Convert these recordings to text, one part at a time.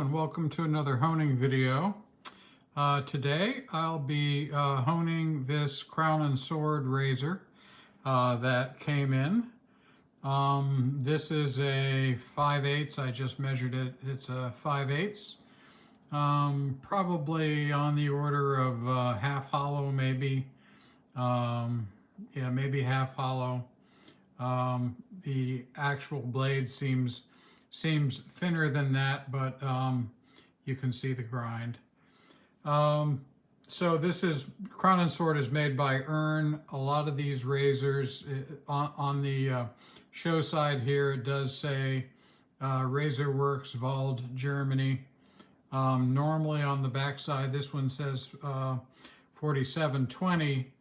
and welcome to another honing video. Today I'll be honing this crown and sword razor that came in. This is a 5/8. I just measured it. It's a 5/8. Probably on the order of half hollow, maybe. Yeah, maybe half hollow. The actual blade seems thinner than that, but you can see the grind. So this is Crown and Sword is made by Earn. A lot of these razors on the show side here, it does say Razor Works, Wald, Germany. Normally on the back side, this one says 4720.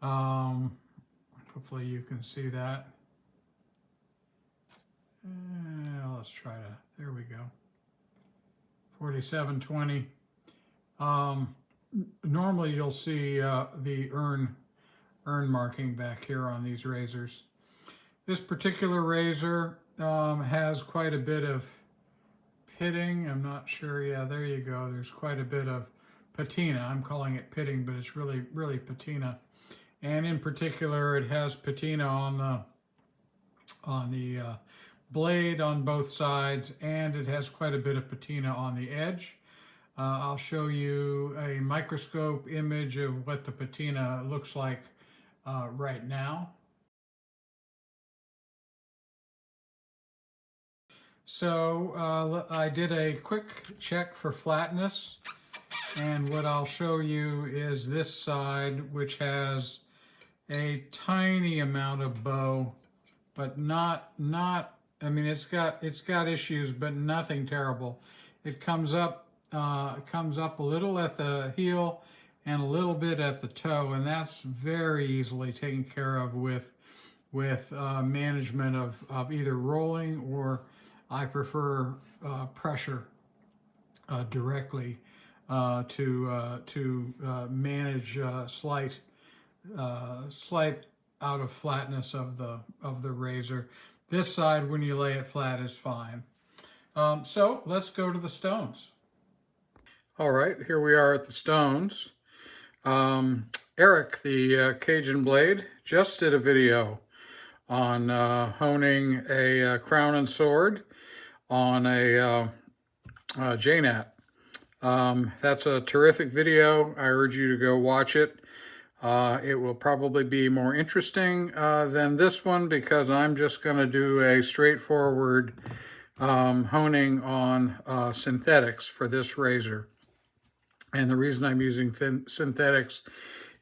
Hopefully you can see that. Let's try to, there we go. 4720. Normally you'll see the Earn marking back here on these razors. This particular razor has quite a bit of pitting. I'm not sure. Yeah, there you go. There's quite a bit of patina. I'm calling it pitting, but it's really patina. And in particular, it has patina on the blade on both sides, and it has quite a bit of patina on the edge. I'll show you a microscope image of what the patina looks like right now. So I did a quick check for flatness, and what I'll show you is this side, which has a tiny amount of bow, but not I mean, it's got issues, but nothing terrible. It comes up a little at the heel and a little bit at the toe, and that's very easily taken care of with management of either rolling, or I prefer pressure directly to manage slight out of flatness of the razor. This side, when you lay it flat, is fine. So let's go to the stones. All right, here we are at the stones. Eric, the Cajun Blade, just did a video on honing a crown and sword on a JNAT. That's a terrific video. I urge you to go watch it. It will probably be more interesting than this one, because I'm just going to do a straightforward honing on synthetics for this razor. And the reason I'm using synthetics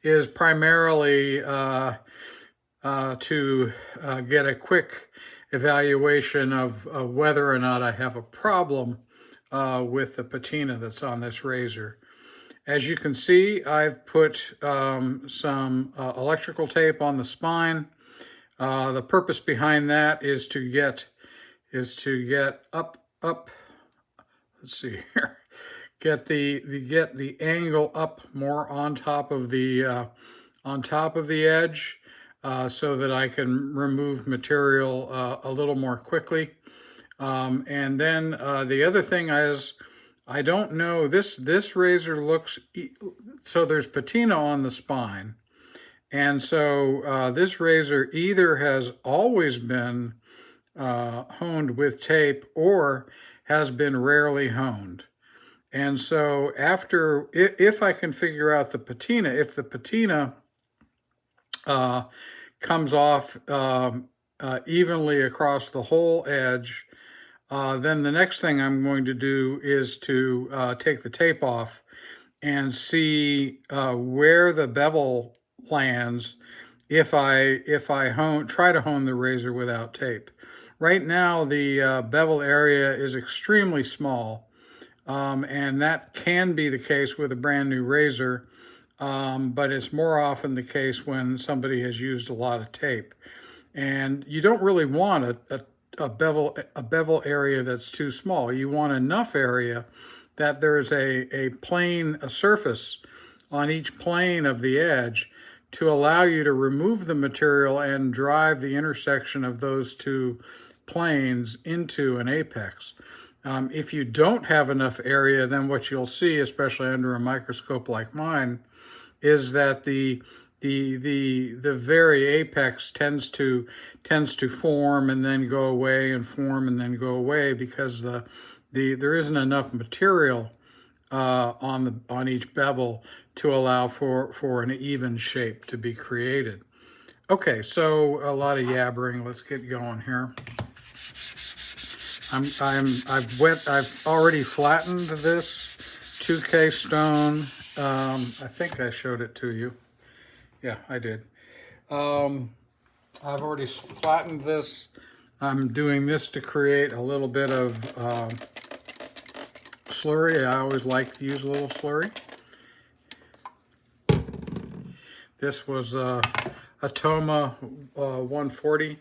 is primarily to get a quick evaluation of whether or not I have a problem with the patina that's on this razor. As you can see, I've put some electrical tape on the spine. The purpose behind that is to get up. Let's see here. Get the angle up more on top of the edge, so that I can remove material a little more quickly. And then the other thing is, I don't know, this razor looks, so there's patina on the spine. And so this razor either has always been honed with tape, or has been rarely honed. And so after, if I can figure out the patina, if the patina comes off evenly across the whole edge, then the next thing I'm going to do is to take the tape off and see where the bevel lands if I try to hone the razor without tape. Right now, the bevel area is extremely small, and that can be the case with a brand new razor, but it's more often the case when somebody has used a lot of tape. And you don't really want a bevel area that's too small. You want enough area that there's a surface on each plane of the edge to allow you to remove the material and drive the intersection of those two planes into an apex. If you don't have enough area, then what you'll see, especially under a microscope like mine, is that the very apex tends to form and then go away and form and then go away because there isn't enough material on each bevel to allow for an even shape to be created. Okay, so a lot of yabbering. Let's get going here. I've already flattened this 2K stone. I think I showed it to you. Yeah, I did. I've already flattened this. I'm doing this to create a little bit of slurry. I always like to use a little slurry. This was a Toma 140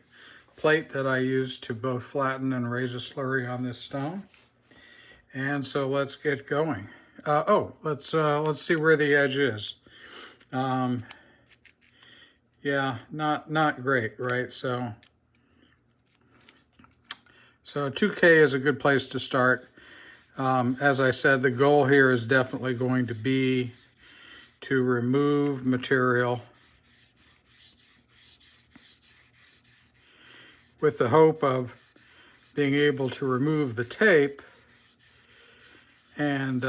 plate that I used to both flatten and raise a slurry on this stone. And so let's get going. Let's see where the edge is. Yeah, not great, right? So 2K is a good place to start. As I said, the goal here is definitely going to be to remove material with the hope of being able to remove the tape and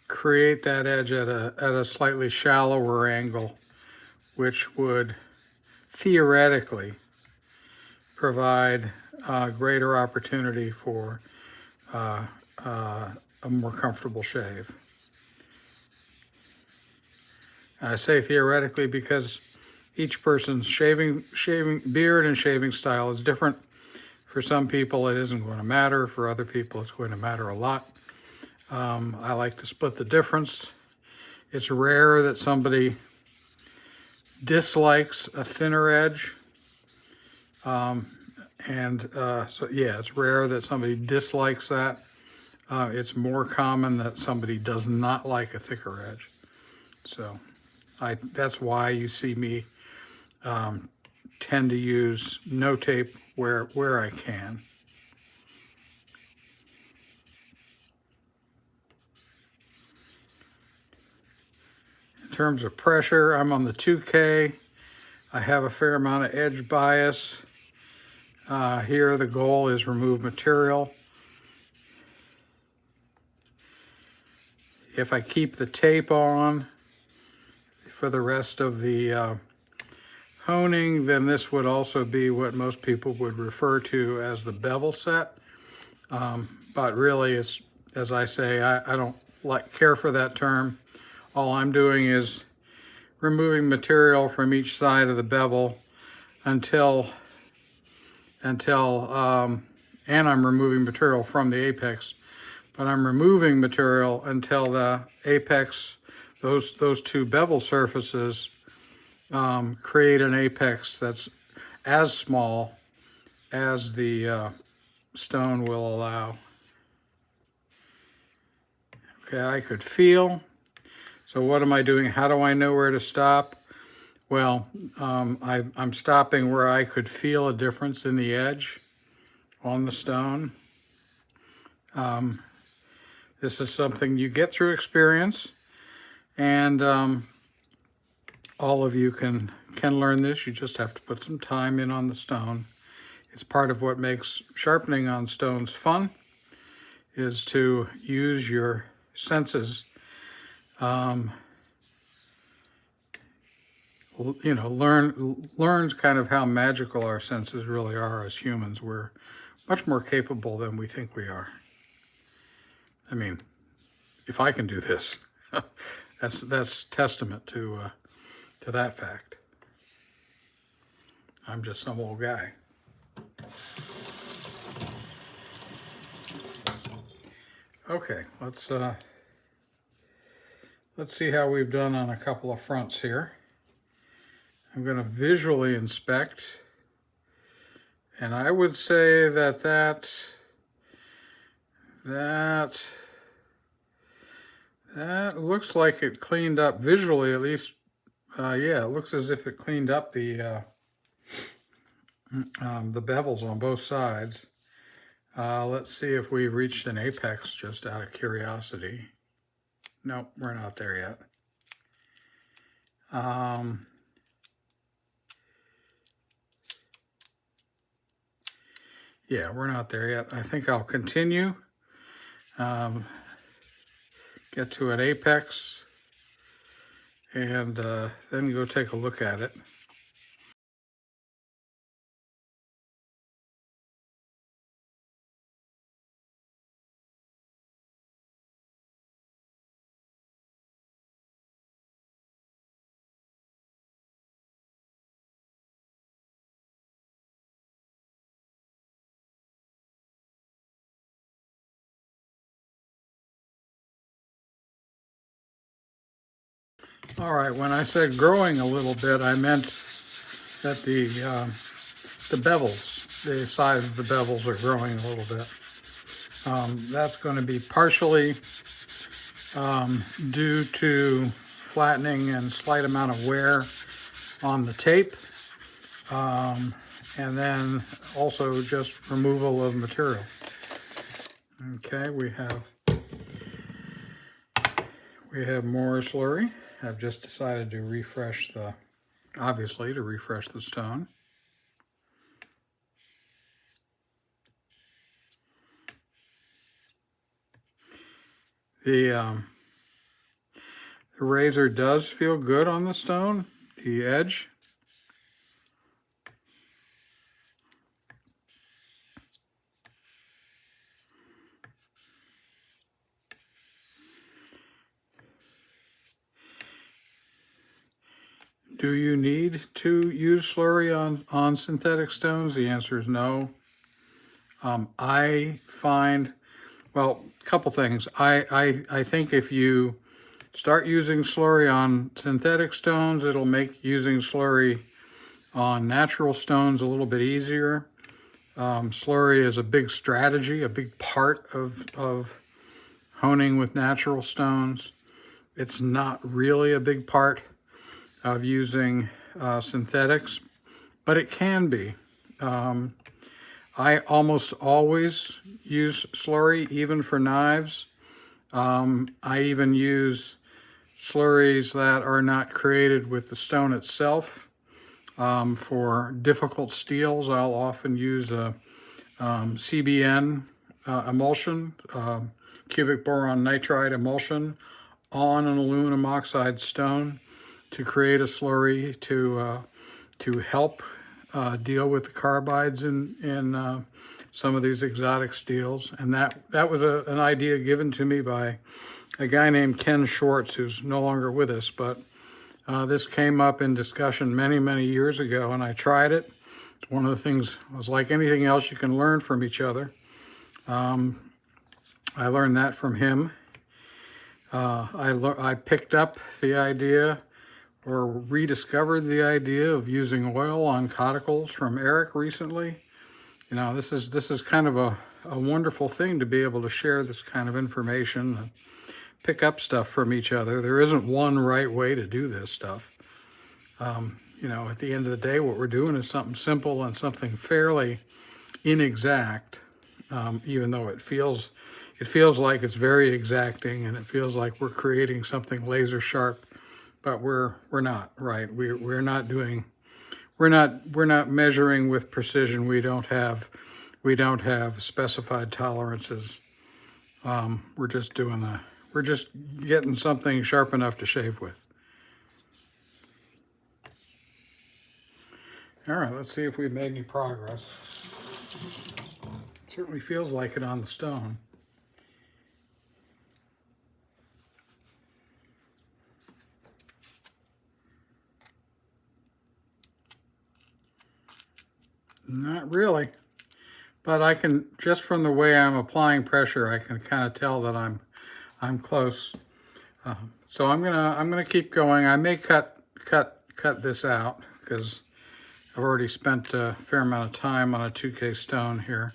create that edge at a slightly shallower angle, which would theoretically provide greater opportunity for a more comfortable shave. And I say theoretically because each person's shaving beard and shaving style is different. For some people, it isn't going to matter. For other people, it's going to matter a lot. I like to split the difference. It's rare that somebody dislikes a thinner edge. So yeah, it's rare that somebody dislikes that. It's more common that somebody does not like a thicker edge. So that's why you see me tend to use no tape where I can. In terms of pressure, I'm on the 2K. I have a fair amount of edge bias. Here the goal is remove material. If I keep the tape on for the rest of the honing, then this would also be what most people would refer to as the bevel set. But really, it's, as I say, I don't care for that term. All I'm doing is removing material from each side of the bevel until and I'm removing material from the apex, but I'm removing material until the apex, those two bevel surfaces create an apex that's as small as the stone will allow. Okay, I could feel. So what am I doing? How do I know where to stop? Well, I'm stopping where I could feel a difference in the edge on the stone. This is something you get through experience, and all of you can learn this. You just have to put some time in on the stone. It's part of what makes sharpening on stones fun, is to use your senses. You know, learn kind of how magical our senses really are as humans. We're much more capable than we think we are. I mean, if I can do this, that's testament to that fact. I'm just some old guy. Okay, let's see how we've done on a couple of fronts here. I'm going to visually inspect, and I would say that looks like it cleaned up visually, at least. Yeah, it looks as if it cleaned up the the bevels on both sides. Let's see if we reached an apex just out of curiosity. Nope, we're not there yet. Yeah, we're not there yet. I think I'll continue. Get to an apex and then go take a look at it. All right, when I said growing a little bit, I meant that the bevels, the size of the bevels are growing a little bit. That's going to be partially due to flattening and slight amount of wear on the tape, and then also just removal of material. Okay, we have more slurry. I've just decided to refresh the, obviously to refresh the stone. The razor does feel good on the stone, the edge. Do you need to use slurry on synthetic stones? The answer is no. I find, well, a couple things. I think if you start using slurry on synthetic stones, it'll make using slurry on natural stones a little bit easier. Slurry is a big strategy, a big part of honing with natural stones. It's not really a big part of using synthetics, but it can be. I almost always use slurry, even for knives. I even use slurries that are not created with the stone itself. For difficult steels, I'll often use a CBN emulsion, cubic boron nitride emulsion, on an aluminum oxide stone to create a slurry to help deal with the carbides in some of these exotic steels. And that was an idea given to me by a guy named Ken Schwartz, who's no longer with us, but this came up in discussion many years ago, and I tried it. It's one of the things, it was like anything else, you can learn from each other. I learned that from him. I picked up the idea, or rediscovered the idea, of using oil on cauticles from Eric recently. You know, this is kind of a wonderful thing to be able to share this kind of information and pick up stuff from each other. There isn't one right way to do this stuff. You know, at the end of the day, what we're doing is something simple and something fairly inexact, even though it feels like it's very exacting, and it feels like we're creating something laser sharp, but we're not, right? We're not measuring with precision. We don't have specified tolerances. We're just getting something sharp enough to shave with. All right, let's see if we've made any progress. Certainly feels like it on the stone. Not really, but I can, just from the way I'm applying pressure, I can kind of tell that I'm close. So I'm gonna keep going. I may cut this out because I've already spent a fair amount of time on a 2K stone here.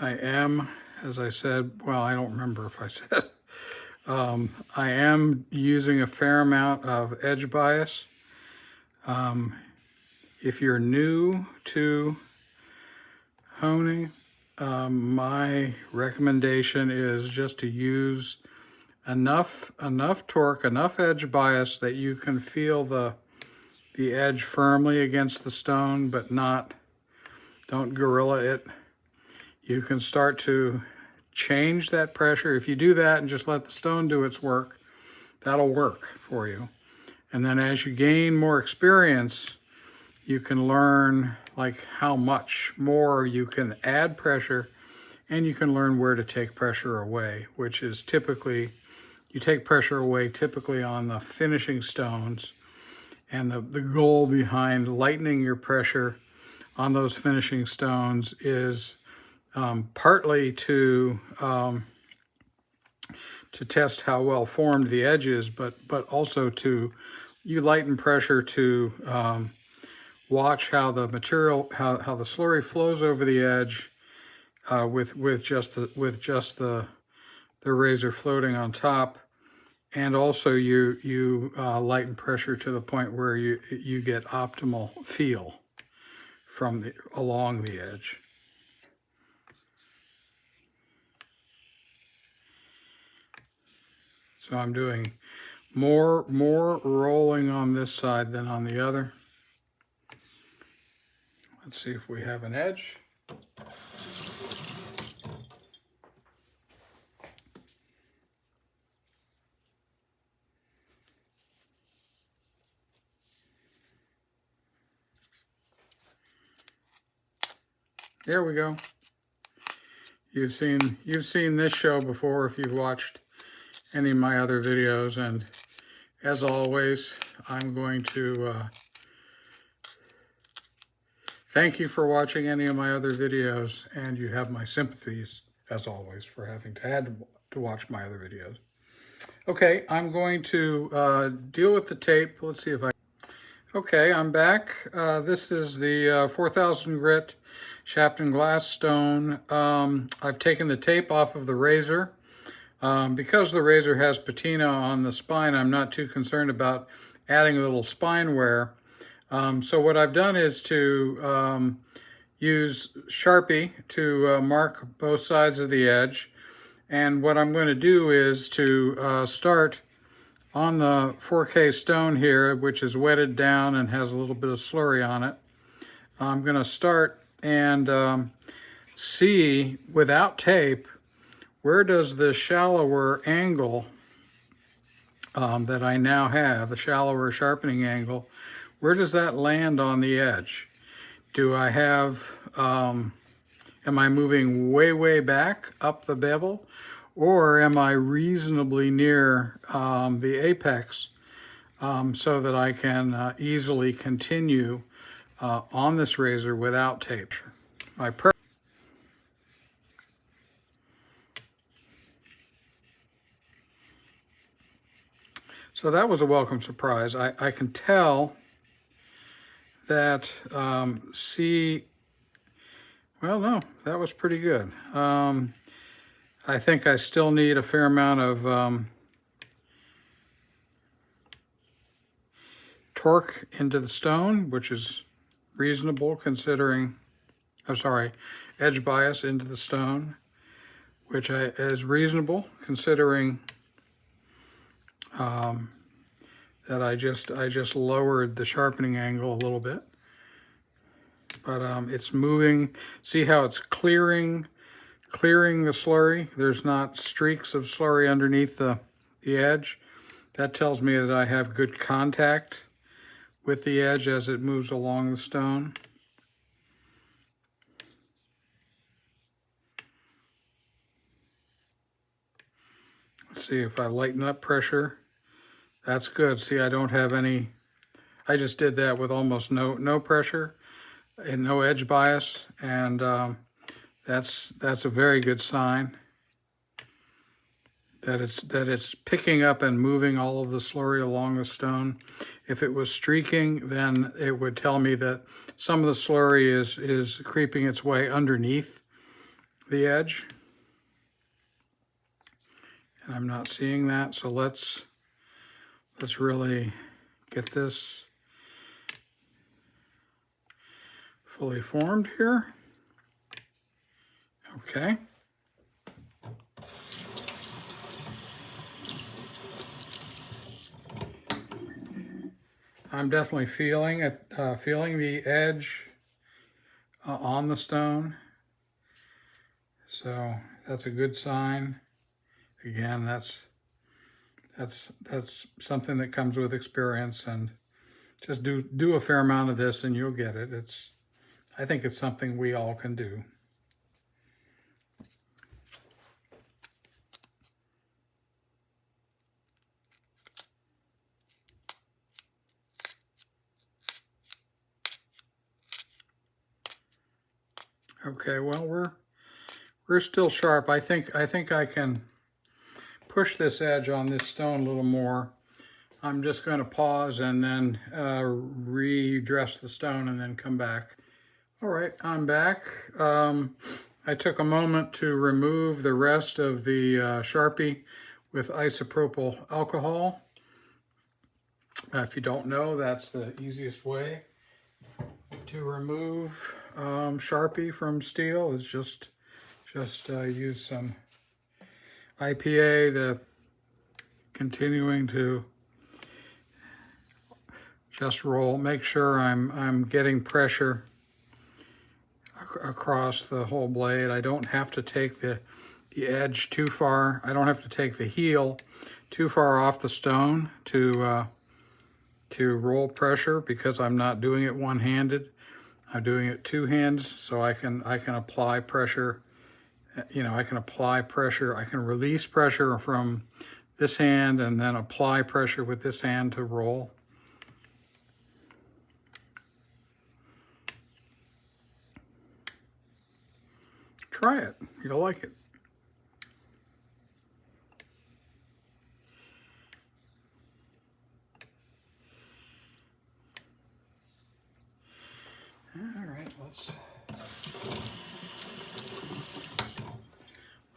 I am, as I said, well, I don't remember if I said, I am using a fair amount of edge bias. If you're new to honing, my recommendation is just to use enough torque, enough edge bias that you can feel the edge firmly against the stone, but don't gorilla it. You can start to change that pressure. If you do that and just let the stone do its work, that'll work for you. And then as you gain more experience, you can learn like how much more you can add pressure, and you can learn where to take pressure away, which is typically, you take pressure away typically on the finishing stones. And the goal behind lightening your pressure on those finishing stones is partly to test how well formed the edge is, but also you lighten pressure to watch how the material, how the slurry flows over the edge with just the razor floating on top, and also you lighten pressure to the point where you get optimal feel from along the edge. So I'm doing more rolling on this side than on the other. Let's see if we have an edge. There we go. You've seen this show before if you've watched any of my other videos, and as always, I'm going to thank you for watching any of my other videos, and you have my sympathies, as always, for having had to watch my other videos. Okay, I'm going to deal with the tape. Let's see if I... Okay, I'm back. This is the 4000 grit Shapton Glass stone. I've taken the tape off of the razor. Because the razor has patina on the spine, I'm not too concerned about adding a little spine wear. So what I've done is to use Sharpie to mark both sides of the edge. And what I'm going to do is to start on the 4K stone here, which is wetted down and has a little bit of slurry on it. I'm going to start and see, without tape, where does the shallower angle that I now have, the shallower sharpening angle, where does that land on the edge? Do I have, am I moving way back up the bevel, or am I reasonably near the apex so that I can easily continue on this razor without tape? So that was a welcome surprise. I can tell that well, no, that was pretty good. I think I still need a fair amount of torque into the stone, which is reasonable considering, I'm sorry, edge bias into the stone, which is reasonable considering that I just lowered the sharpening angle a little bit. But it's moving. See how it's clearing the slurry? There's not streaks of slurry underneath the edge. That tells me that I have good contact with the edge as it moves along the stone. Let's see if I lighten up pressure. That's good. See, I don't have any, I just did that with almost no pressure and no edge bias, and that's a very good sign that it's picking up and moving all of the slurry along the stone. If it was streaking, then it would tell me that some of the slurry is creeping its way underneath the edge, and I'm not seeing that. So let's really get this. fully formed here. Okay. I'm definitely feeling it, feeling the edge on the stone. So that's a good sign. Again, that's something that comes with experience, and just do a fair amount of this and you'll get it. I think it's something we all can do. Okay, well we're still sharp. I think I can push this edge on this stone a little more. I'm just going to pause and then redress the stone and then come back. All right, I'm back. I took a moment to remove the rest of the Sharpie with isopropyl alcohol. If you don't know, that's the easiest way to remove Sharpie from steel, is just use some IPA, continuing to just roll. Make sure I'm getting pressure across the whole blade. I don't have to take the edge too far. I don't have to take the heel too far off the stone to roll pressure, because I'm not doing it one-handed. I'm doing it two hands, so I can apply pressure. You know, I can apply pressure. I can release pressure from this hand and then apply pressure with this hand to roll. Try it. You'll like it. All right,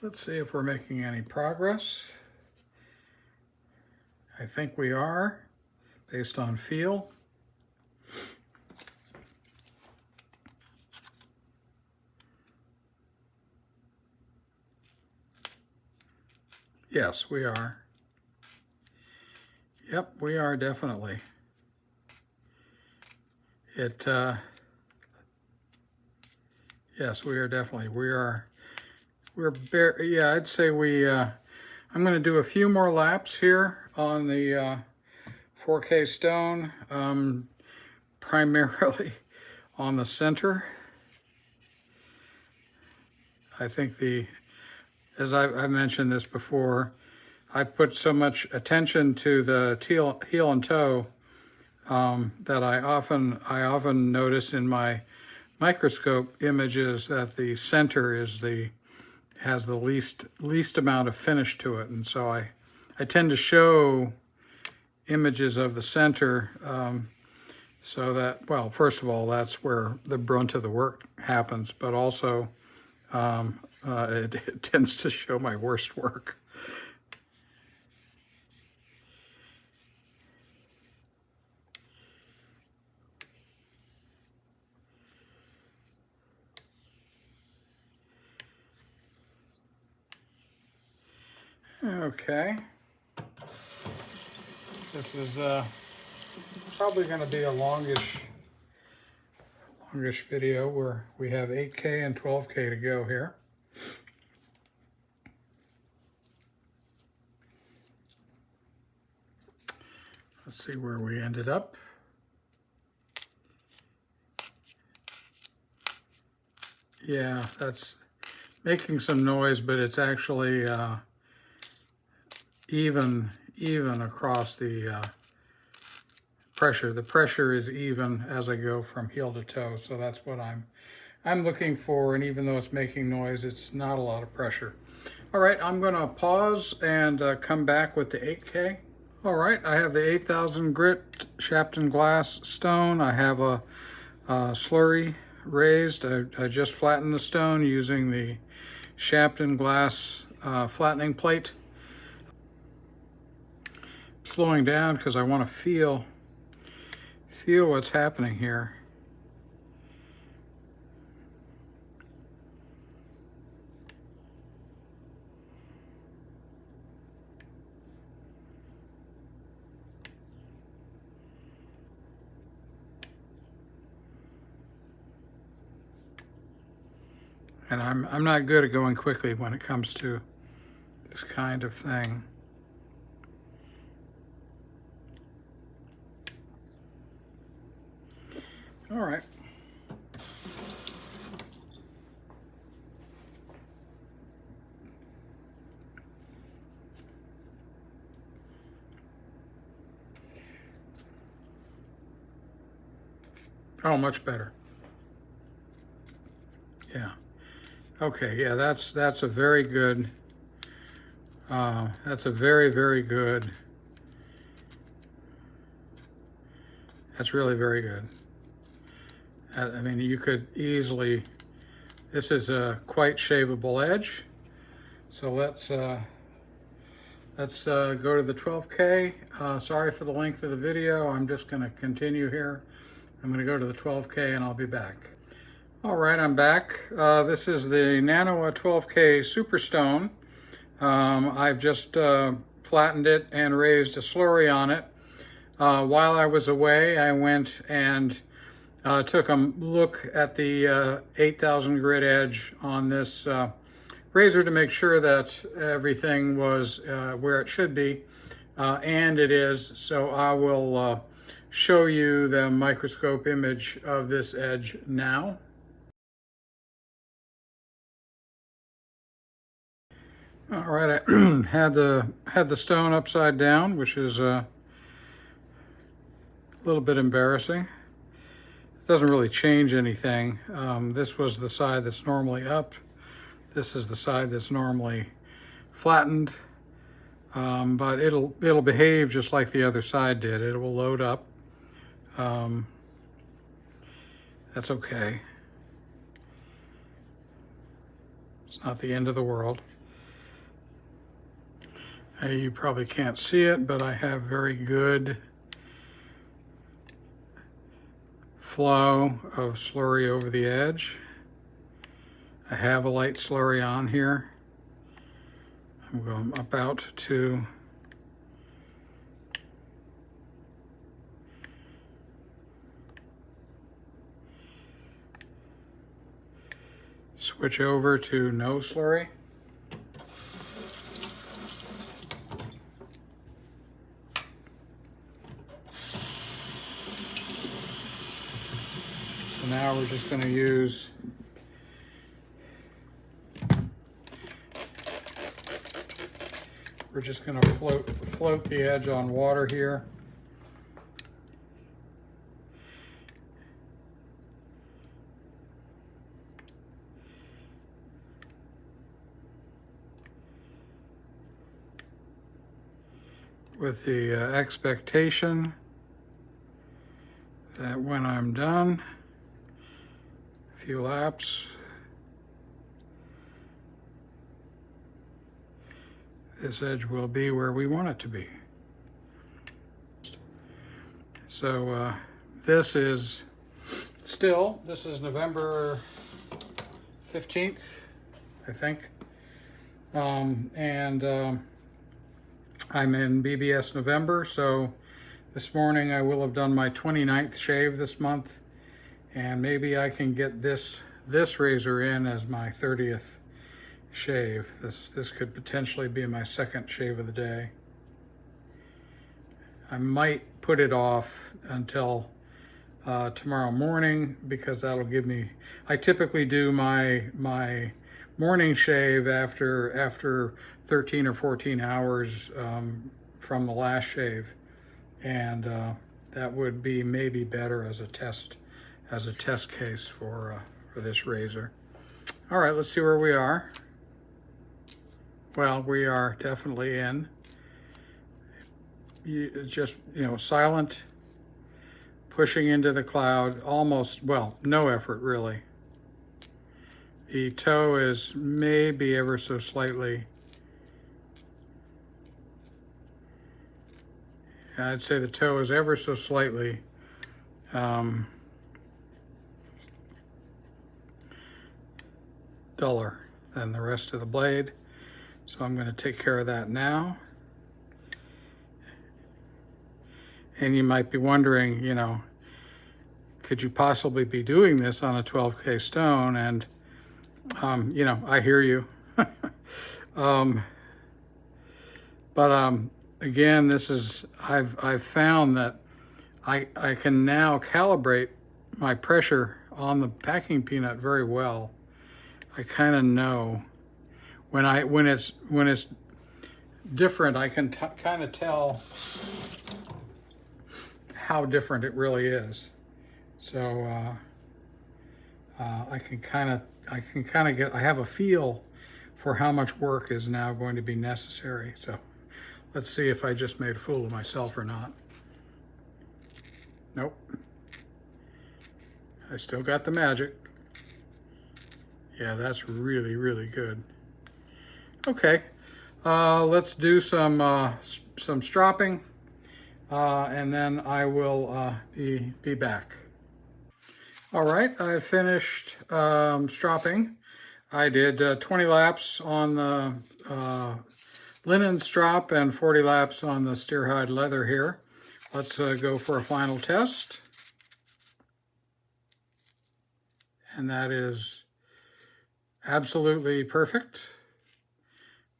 let's see if we're making any progress. I think we are, based on feel. Yes, we are. Yep, we are definitely. Yes, we are definitely. Yeah, I'd say I'm going to do a few more laps here on the 4K stone, primarily on the center. I think as I've mentioned this before, I put so much attention to the heel and toe that I often notice in my microscope images that the center has the least amount of finish to it, and so I tend to show images of the center so that, well, first of all, that's where the brunt of the work happens, but also it tends to show my worst work. Okay. This is probably going to be a longish video, where we have 8K and 12K to go here. Let's see where we ended up. Yeah, that's making some noise, but it's actually even across the pressure. The pressure is even as I go from heel to toe, so that's what I'm looking for, and even though it's making noise, it's not a lot of pressure. All right, I'm going to pause and come back with the 8K. All right, I have the 8,000 grit Shapton Glass stone. I have a slurry raised. I just flattened the stone using the Shapton Glass flattening plate. Slowing down because I want to feel what's happening here. And I'm not good at going quickly when it comes to this kind of thing. All right. Oh, much better. Yeah. Okay, yeah, that's a very good, that's a very, very good, that's really very good. I mean, you could easily, this is a quite shaveable edge. So let's go to the 12K. Sorry for the length of the video. I'm just gonna continue here. I'm gonna go to the 12K and I'll be back. All right, I'm back. This is the Naniwa 12K Superstone. I've just flattened it and raised a slurry on it. While I was away, I went and took a look at the 8,000 grit edge on this razor to make sure that everything was where it should be, and it is. So I will show you the microscope image of this edge now. All right, I had the stone upside down, which is a little bit embarrassing. It doesn't really change anything. This was the side that's normally up. This is the side that's normally flattened, but it'll behave just like the other side did. It will load up. That's okay. It's not the end of the world. You probably can't see it, but I have very good flow of slurry over the edge. I have a light slurry on here. I'm about to switch over to no slurry. So now we're just going to use we're just going to float the edge on water here. With the expectation that when I'm done, a few laps, this edge will be where we want it to be. So this is November 15th, I think. I'm in BBS November, so this morning I will have done my 29th shave this month, and maybe I can get this razor in as my 30th shave. This could potentially be my second shave of the day. I might put it off until tomorrow morning, because that'll give me, I typically do my morning shave after 13 or 14 hours from the last shave, and that would be maybe better as a test case for this razor. All right, let's see where we are. Well, we are definitely in. Just, silent, pushing into the cloud, almost, well, no effort really. The toe is maybe ever so slightly, I'd say the toe is ever so slightly duller than the rest of the blade. So I'm going to take care of that now. And you might be wondering, could you possibly be doing this on a 12K stone and You know, I hear you. um, but again, this is, I've found that I can now calibrate my pressure on the packing peanut very well. I kind of know when it's different. I can kind of tell how different it really is. So I can kind of get. I have a feel for how much work is now going to be necessary. So let's see if I just made a fool of myself or not. Nope. I still got the magic. Yeah, that's really, really good. Okay, let's do some stropping, and then I will be back. All right, I finished stropping. I did 20 laps on the linen strop and 40 laps on the steer hide leather here. Let's go for a final test. And that is absolutely perfect.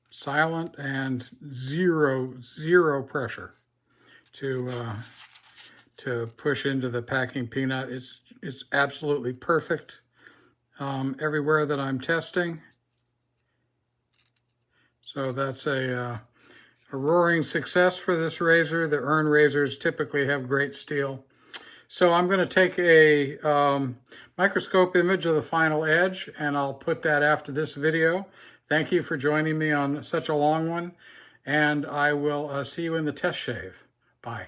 Silent and zero pressure to push into the packing peanut. It's absolutely perfect everywhere that I'm testing. So that's a roaring success for this razor. The Earn razors typically have great steel. So I'm going to take a microscope image of the final edge, and I'll put that after this video. Thank you for joining me on such a long one, and I will see you in the test shave. Bye.